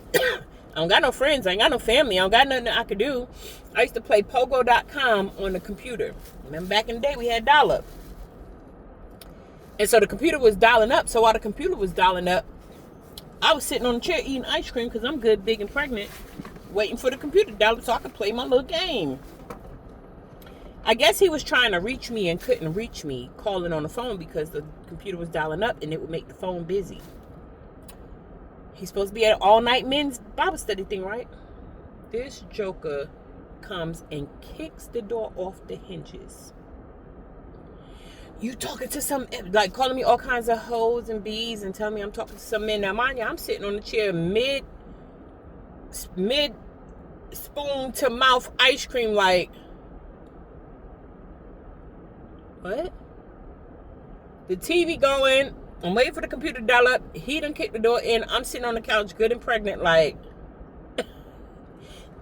don't got no friends. I ain't got no family. I don't got nothing I could do. I used to play Pogo.com on the computer. Remember back in the day, we had dial-up. And so the computer was dialing up. So while the computer was dialing up, I was sitting on the chair eating ice cream because I'm good, big, and pregnant, waiting for the computer to dial up so I could play my little game. I guess he was trying to reach me and couldn't reach me, calling on the phone because the computer was dialing up and it would make the phone busy. He's supposed to be at an all-night men's Bible study thing, right? This joker comes and kicks the door off the hinges. You talking to some, like calling me all kinds of hoes and bees and telling me I'm talking to some men. Now, mind you, I'm sitting on the chair mid spoon to mouth ice cream like, what? The TV going. I'm waiting for the computer to dial up. He done kicked the door in. I'm sitting on the couch good and pregnant like,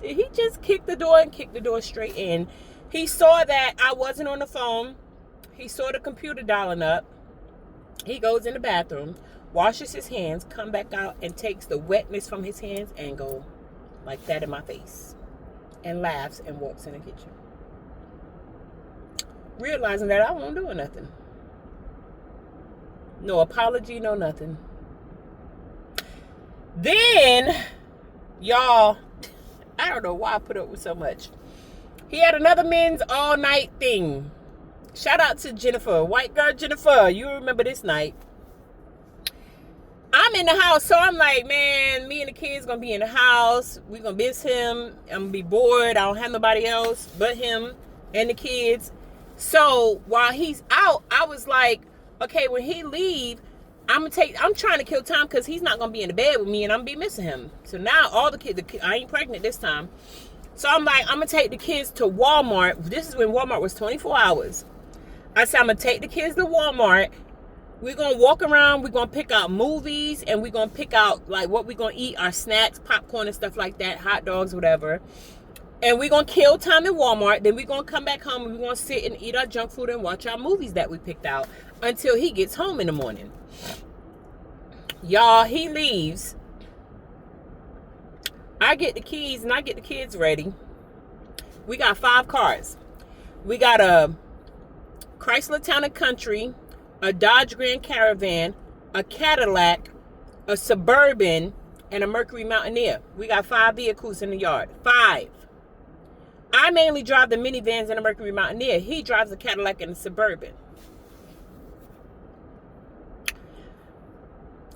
did he just kick the door and kick the door straight in? He saw that I wasn't on the phone. He saw the computer dialing up. He goes in the bathroom, washes his hands, come back out, and takes the wetness from his hands and go like that in my face. And laughs and walks in the kitchen. Realizing that I won't do nothing. No apology, no nothing. Then, y'all, I don't know why I put up with so much. He had another men's all-night thing. Shout out to Jennifer, white girl Jennifer. You remember this night. I'm in the house, so I'm like, man, me and the kids gonna be in the house. We gonna miss him. I'm gonna be bored. I don't have nobody else but him and the kids. So while he's out, I was like, okay, when he leave, I'm trying to kill time because he's not gonna be in the bed with me and I'm gonna be missing him. So now all the kids, I ain't pregnant this time. So I'm like, I'm gonna take the kids to Walmart. This is when Walmart was 24 hours. I said, I'm going to take the kids to Walmart. We're going to walk around. We're going to pick out movies. And we're going to pick out, like, what we're going to eat. Our snacks, popcorn and stuff like that. Hot dogs, whatever. And we're going to kill time in Walmart. Then we're going to come back home. And we're going to sit and eat our junk food and watch our movies that we picked out. Until he gets home in the morning. Y'all, he leaves. I get the keys and I get the kids ready. We got 5 cars. We got a Chrysler Town & Country, a Dodge Grand Caravan, a Cadillac, a Suburban, and a Mercury Mountaineer. We got 5 vehicles in the yard. 5. I mainly drive the minivans and the Mercury Mountaineer. He drives the Cadillac and the Suburban.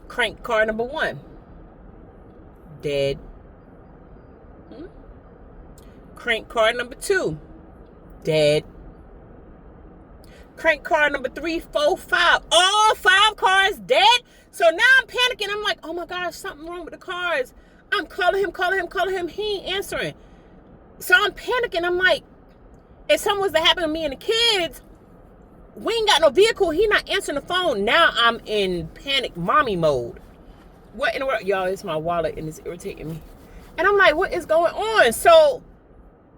Crank car number 1. Dead. Crank car number 2. Dead. Crank car number 3, 4, 5. All 5 cars dead. So now I'm panicking. I'm like, oh my gosh, something wrong with the cars. I'm calling him. He ain't answering. So I'm panicking. I'm like, if something was to happen to me and the kids, we ain't got no vehicle. He not answering the phone. Now I'm in panic mommy mode. What in the world? Y'all, it's my wallet and it's irritating me. And I'm like, what is going on? So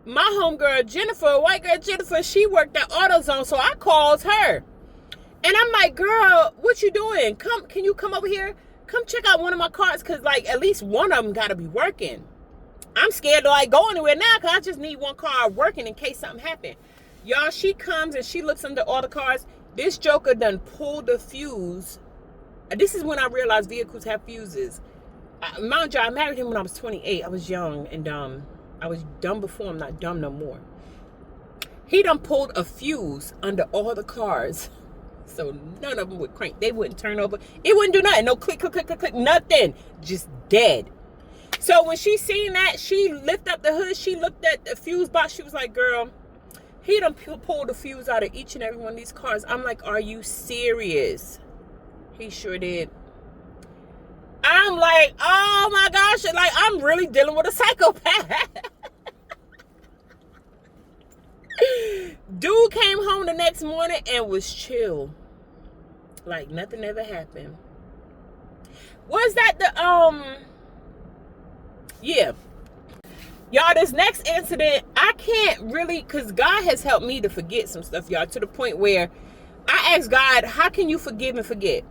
my homegirl Jennifer, white girl Jennifer, she worked at AutoZone, so I called her. And I'm like, girl, what you doing? Can you come over here? Come check out one of my cars, because like at least one of them got to be working. I'm scared to like go anywhere now because I just need one car working in case something happened. Y'all, she comes and she looks under all the cars. This joker done pulled the fuse. This is when I realized vehicles have fuses. Mind you, I married him when I was 28. I was young and dumb. I was dumb before. I'm not dumb no more. He done pulled a fuse under all the cars. So none of them would crank. They wouldn't turn over. It wouldn't do nothing. No click, click, click, click, click, nothing. Just dead. So when she seen that, she lifted up the hood. She looked at the fuse box. She was like, girl, he done pulled the fuse out of each and every one of these cars. I'm like, are you serious? He sure did. I'm like, oh my gosh. Like, I'm really dealing with a psychopath. Dude came home the next morning and was chill. Like nothing ever happened. Was that the, yeah. Y'all, this next incident, I can't really, because God has helped me to forget some stuff, y'all, to the point where I asked God, how can you forgive and forget?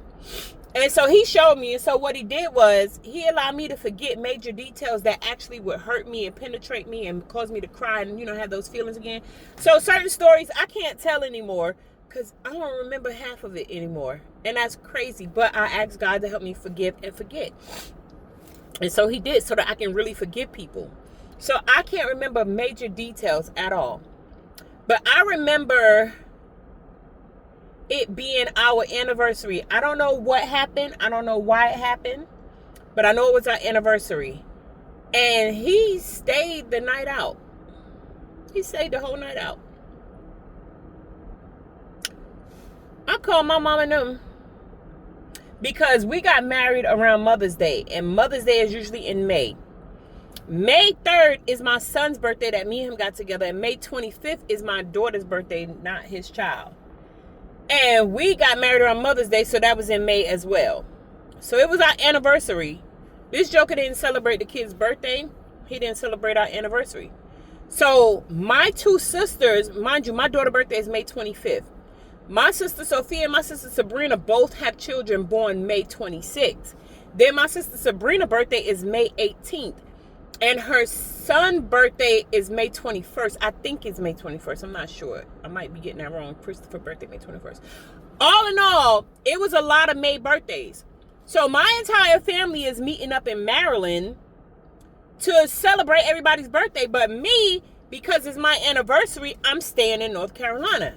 And so he showed me. And so what he did was he allowed me to forget major details that actually would hurt me and penetrate me and cause me to cry and, have those feelings again. So certain stories I can't tell anymore because I don't remember half of it anymore. And that's crazy. But I asked God to help me forgive and forget. And so he did, so that I can really forgive people. So I can't remember major details at all. But I remember it being our anniversary. I don't know what happened. I don't know why it happened. But I know it was our anniversary. And he stayed the night out. He stayed the whole night out. I called my mom and them. Because we got married around Mother's Day. And Mother's Day is usually in May. May 3rd is my son's birthday that me and him got together. And May 25th is my daughter's birthday, not his child. And we got married on Mother's Day, so that was in May as well. So it was our anniversary. This joker didn't celebrate the kid's birthday. He didn't celebrate our anniversary. So my two sisters, mind you, my daughter's birthday is May 25th. My sister Sophia and my sister Sabrina both have children born May 26th. Then my sister Sabrina's birthday is May 18th. And her son's birthday is May 21st. I think it's May 21st. I'm not sure. I might be getting that wrong. Christopher's birthday, May 21st. All in all, it was a lot of May birthdays. So my entire family is meeting up in Maryland to celebrate everybody's birthday. But me, because it's my anniversary, I'm staying in North Carolina.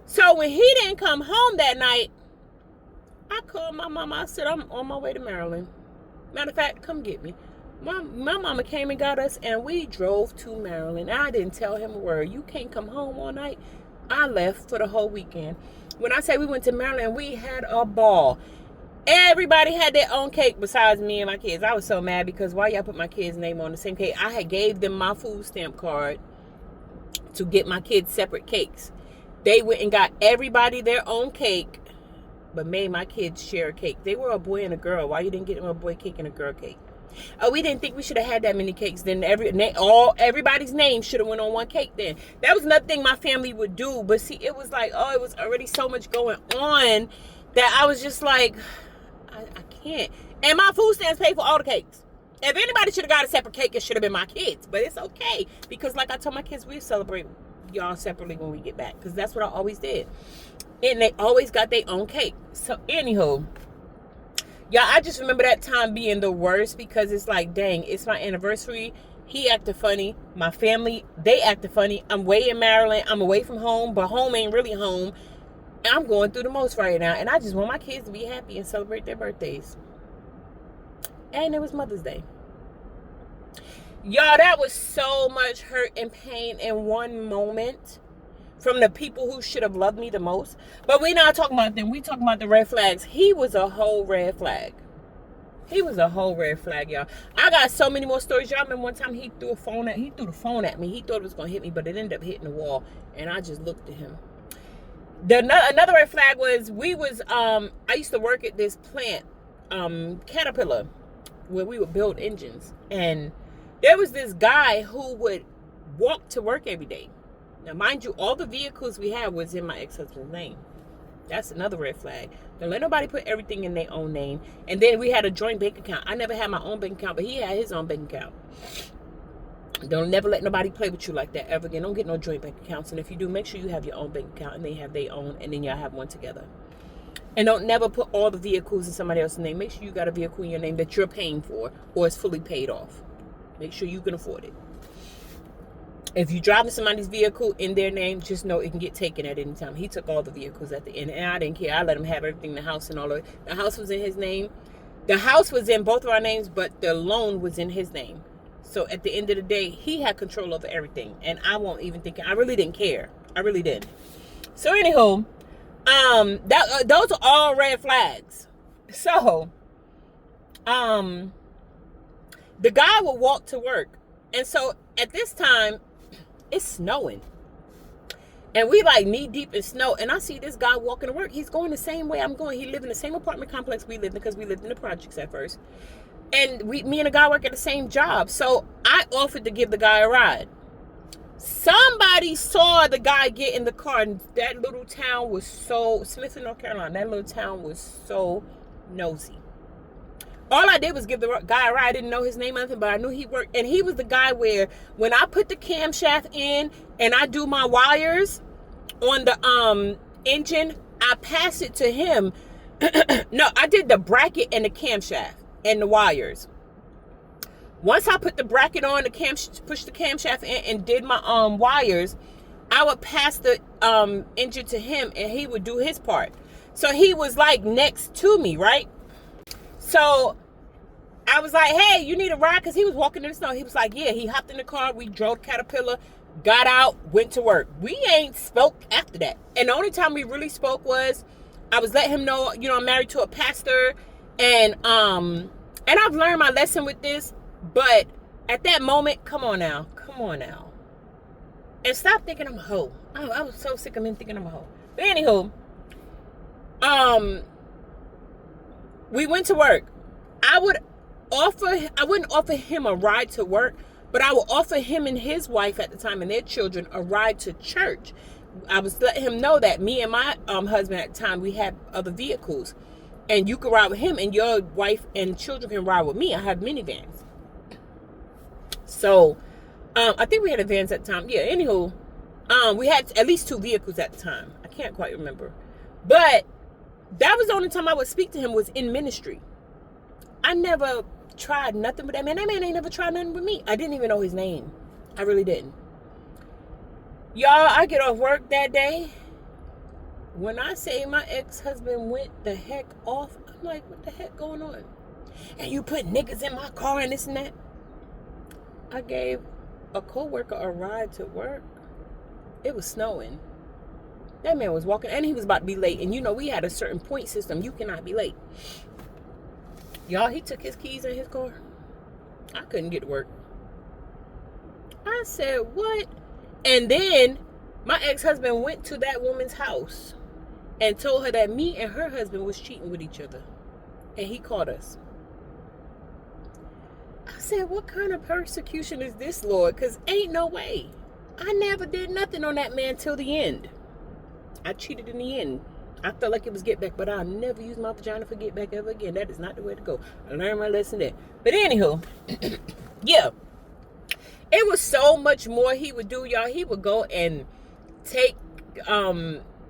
So when he didn't come home that night, I called my mama. I said, I'm on my way to Maryland. Matter of fact, come get me. My mama came and got us, and we drove to Maryland. I didn't tell him a word. You can't come home all night. I left for the whole weekend. When I say we went to Maryland, we had a ball. Everybody had their own cake besides me and my kids. I was so mad because why y'all put my kids' name on the same cake? I had gave them my food stamp card to get my kids separate cakes. They went and got everybody their own cake, but made my kids share a cake. They were a boy and a girl. Why you didn't get them a boy cake and a girl cake? Oh, we didn't think we should have had that many cakes. Then everybody's name should have went on one cake then. That was another thing my family would do. But see, it was like, it was already so much going on that I was just like, I can't. And my food stamps paid for all the cakes. If anybody should have got a separate cake, it should have been my kids. But it's okay. Because like I told my kids, we celebrate y'all separately when we get back. Because that's what I always did. And they always got their own cake. So anywho, y'all, I just remember that time being the worst because it's like, dang, it's my anniversary. He acted funny. My family, they acted funny. I'm way in Maryland. I'm away from home, but home ain't really home. I'm going through the most right now. And I just want my kids to be happy and celebrate their birthdays. And it was Mother's Day. Y'all, that was so much hurt and pain in one moment from the people who should have loved me the most. But we're not talking about them. We talking about the red flags. He was a whole red flag. He was a whole red flag, y'all. I got so many more stories. Y'all remember one time he threw the phone at me. He thought it was going to hit me, but it ended up hitting the wall. And I just looked at him. Another red flag was I used to work at this plant, Caterpillar, where we would build engines. And there was this guy who would walk to work every day. Now, mind you, all the vehicles we had was in my ex-husband's name. That's another red flag. Don't let nobody put everything in their own name. And then we had a joint bank account. I never had my own bank account, but he had his own bank account. Don't never let nobody play with you like that ever again. Don't get no joint bank accounts. And if you do, make sure you have your own bank account and they have their own, and then y'all have one together. And don't never put all the vehicles in somebody else's name. Make sure you got a vehicle in your name that you're paying for or it's fully paid off. Make sure you can afford it. If you're driving somebody's vehicle in their name, just know it can get taken at any time. He took all the vehicles at the end, and I didn't care. I let him have everything, the house and all of it. The house was in his name. The house was in both of our names, but the loan was in his name. So at the end of the day, he had control over everything, and I won't even think. I really didn't care. I really didn't. So anywho, those are all red flags. So, the guy would walk to work, and so at this time, it's snowing. And we like knee deep in snow. And I see this guy walking to work. He's going the same way I'm going. He lived in the same apartment complex we lived in, because we lived in the projects at first. And me and the guy work at the same job. So I offered to give the guy a ride. Somebody saw the guy get in the car. And that little town was so, Smithton, North Carolina, that little town was so nosy. All I did was give the guy a ride. I didn't know his name or anything, but I knew he worked. And he was the guy where when I put the camshaft in and I do my wires on the engine, I pass it to him. No, I did the bracket and the camshaft and the wires. Once I put the bracket on, push the camshaft in and did my wires, I would pass the engine to him and he would do his part. So he was like next to me, right? So I was like, hey, you need a ride? Because he was walking in the snow. He was like, yeah. He hopped in the car. We drove Caterpillar, got out, went to work. We ain't spoke after that. And the only time we really spoke was I was letting him know, I'm married to a pastor. And I've learned my lesson with this. But at that moment, come on now. And stop thinking I'm a hoe. I was so sick of men thinking I'm a hoe. But anywho, we went to work. I wouldn't offer him a ride to work, but I would offer him and his wife at the time and their children a ride to church. I was letting him know that me and my husband at the time, we had other vehicles, and you can ride with him and your wife and children can ride with me. I have minivans. So, I think we had a vans at the time. Yeah, anywho, we had at least 2 vehicles at the time. I can't quite remember. But that was the only time I would speak to him was in ministry. I never tried nothing with that man. That man ain't never tried nothing with me. I didn't even know his name. I really didn't. Y'all, I get off work that day. When I say my ex-husband went the heck off, I'm like, what the heck going on? And you put niggas in my car and this and that. I gave a co-worker a ride to work. It was snowing. That man was walking, and he was about to be late. And we had a certain point system. You cannot be late. Y'all, he took his keys in his car. I couldn't get to work. I said, what? And then my ex-husband went to that woman's house and told her that me and her husband was cheating with each other. And he caught us. I said, what kind of persecution is this, Lord? Because ain't no way. I never did nothing on that man till the end. I cheated in the end. I felt like it was get back, but I'll never use my vagina for get back ever again. That is not the way to go. I learned my lesson there. But anywho, yeah. It was so much more he would do, y'all. He would go and take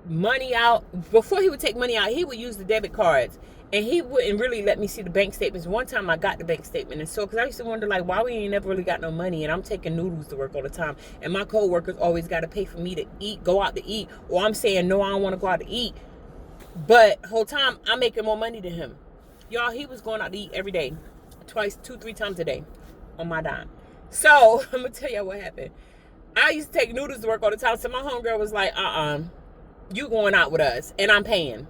money out. Before he would take money out, he would use the debit cards. And he wouldn't really let me see the bank statements. One time I got the bank statement. And so, because I used to wonder, like, why we ain't never really got no money. And I'm taking noodles to work all the time. And my co-workers always got to pay for me to eat, go out to eat. Or I'm saying, no, I don't want to go out to eat. But whole time, I'm making more money than him. Y'all, he was going out to eat every day. 2-3 times a day on my dime. So, I'm going to tell y'all what happened. I used to take noodles to work all the time. So, my homegirl was like, you going out with us. And I'm paying.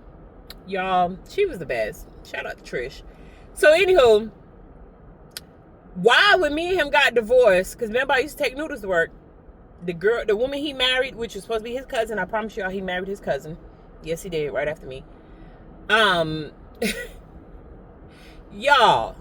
Y'all, she was the best. Shout out to Trish. So, anywho, why when me and him got divorced, because remember I used to take noodles to work, the woman he married, which was supposed to be his cousin, I promise y'all he married his cousin. Yes, he did, right after me. Y'all,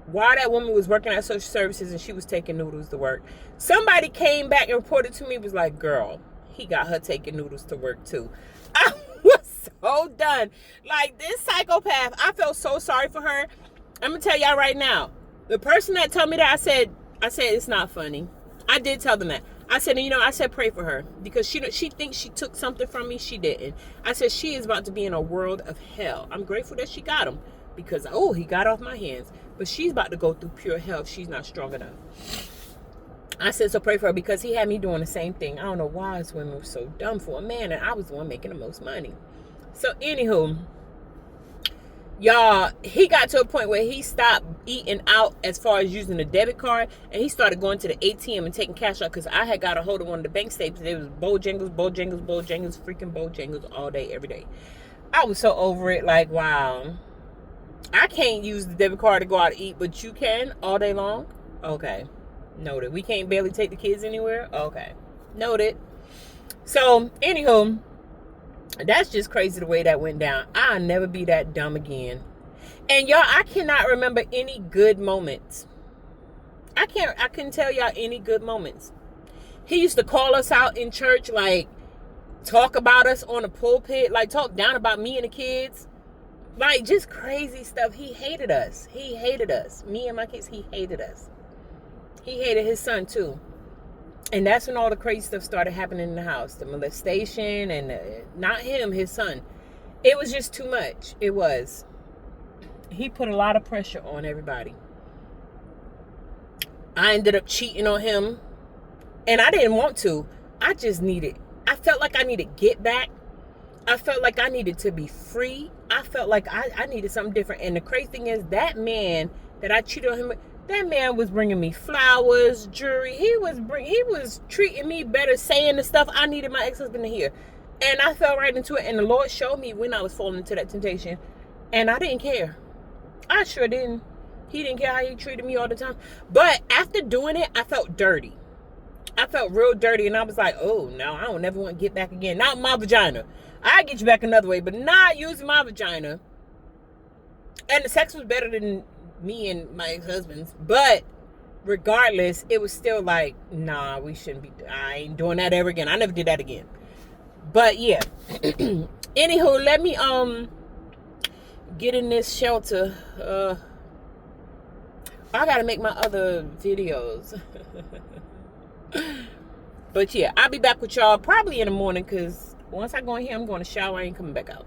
while that woman was working at social services and she was taking noodles to work, somebody came back and reported to me, was like, girl, he got her taking noodles to work too. I was so done. Like, this psychopath, I felt so sorry for her. I'm gonna tell y'all right now, the person that told me that, I said it's not funny. I did tell them that. I said, I said pray for her, because she thinks she took something from me. She didn't. I said she is about to be in a world of hell. I'm grateful that she got him, because he got off my hands, but she's about to go through pure hell if she's not strong enough. I said, so pray for her, because he had me doing the same thing. I don't know why this women were so dumb for a man, and I was the one making the most money. So anywho, y'all, he got to a point where he stopped eating out as far as using a debit card, and he started going to the ATM and taking cash out, because I had got a hold of one of the bank staples. It was Bojangles, freaking Bojangles all day, every day. I was so over it, like, wow. I can't use the debit card to go out to eat, but you can all day long? Okay. Noted. We can't barely take the kids anywhere? Okay. Noted. So, anywho, that's just crazy the way that went down. I'll never be that dumb again. And y'all, I cannot remember any good moments. I couldn't tell y'all any good moments. He used to call us out in church, like, talk about us on the pulpit, like, talk down about me and the kids. Like, just crazy stuff. He hated us. He hated us. Me and my kids, he hated us. He hated his son, too. And that's when all the crazy stuff started happening in the house. The molestation and not him, his son. It was just too much. It was. He put a lot of pressure on everybody. I ended up cheating on him. And I didn't want to. I felt like I needed to get back. I felt like I needed to be free. I felt like I needed something different. And the crazy thing is, that man that I cheated on him with, that man was bringing me flowers, jewelry. He was treating me better, saying the stuff I needed my ex-husband to hear. And I fell right into it. And the Lord showed me when I was falling into that temptation. And I didn't care. I sure didn't. He didn't care how he treated me all the time. But after doing it, I felt dirty. I felt real dirty. And I was like, oh, no, I don't never want to get back again. Not my vagina. I get you back another way, but not using my vagina. And the sex was better than me and my ex-husband's. But regardless, it was still like, nah, we shouldn't be. I ain't doing that ever again. I never did that again. But yeah. Anywho, let me get in this shelter. I gotta make my other videos. But yeah, I'll be back with y'all probably in the morning, because once I go in here, I'm going to shower. I ain't coming back out.